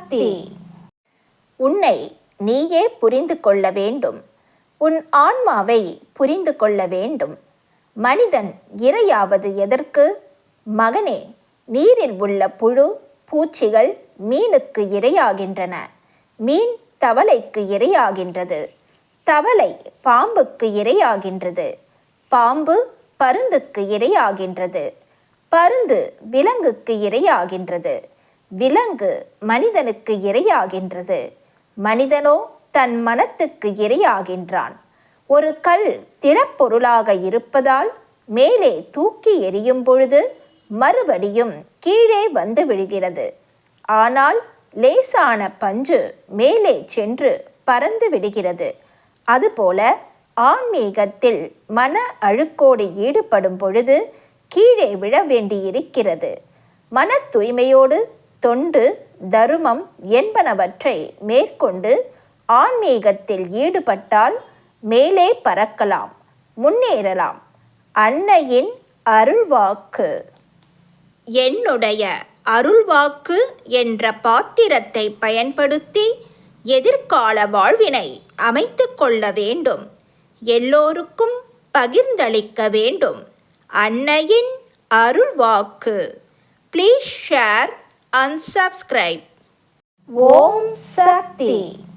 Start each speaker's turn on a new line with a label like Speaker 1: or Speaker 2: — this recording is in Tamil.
Speaker 1: சக்தி. உன்னை நீயே புரிந்து கொள்ள வேண்டும். உன் ஆன்மாவை புரிந்து கொள்ள வேண்டும். மனிதன் இரையாவது எதற்கு? மகனே, நீரில் உள்ள புழு பூச்சிகள் மீனுக்கு இரையாகின்றன. மீன் தவளைக்கு இரையாகின்றது. தவளை பாம்புக்கு இரையாகின்றது. பாம்பு பருந்துக்கு இரையாகின்றது. பருந்து விலங்குக்கு இரையாகின்றது. விலங்கு மனிதனுக்கு இரையாகின்றது. மனிதனோ தன் மனத்துக்கு இரையாகின்றான். ஒரு கல் திடப்பொருளாக இருப்பதால் மேலே தூக்கி எறியும் பொழுது மறுபடியும் கீழே வந்து விழுகிறது. ஆனால் லேசான பஞ்சு மேலே சென்று பறந்து விடுகிறது. அதுபோல ஆன்மீகத்தில் மன அழுக்கோடு ஈடுபடும் பொழுது கீழே விழ வேண்டியிருக்கிறது. மன தூய்மையோடு தொண்டு தருமம் என்பனவற்றை மேற்கொண்டு ஆன்மீகத்தில் ஈடுபட்டால் மேலே பறக்கலாம், முன்னேறலாம். அன்னையின் அருள்வாக்கு. என்னுடைய அருள்வாக்கு என்ற பாத்திரத்தை பயன்படுத்தி எதிர்கால வாழ்வினை அமைத்து கொள்ள வேண்டும். எல்லோருக்கும் பகிர்ந்தளிக்க வேண்டும். அன்னையின் அருள்வாக்கு. Please share and subscribe. ஓம் சக்தி.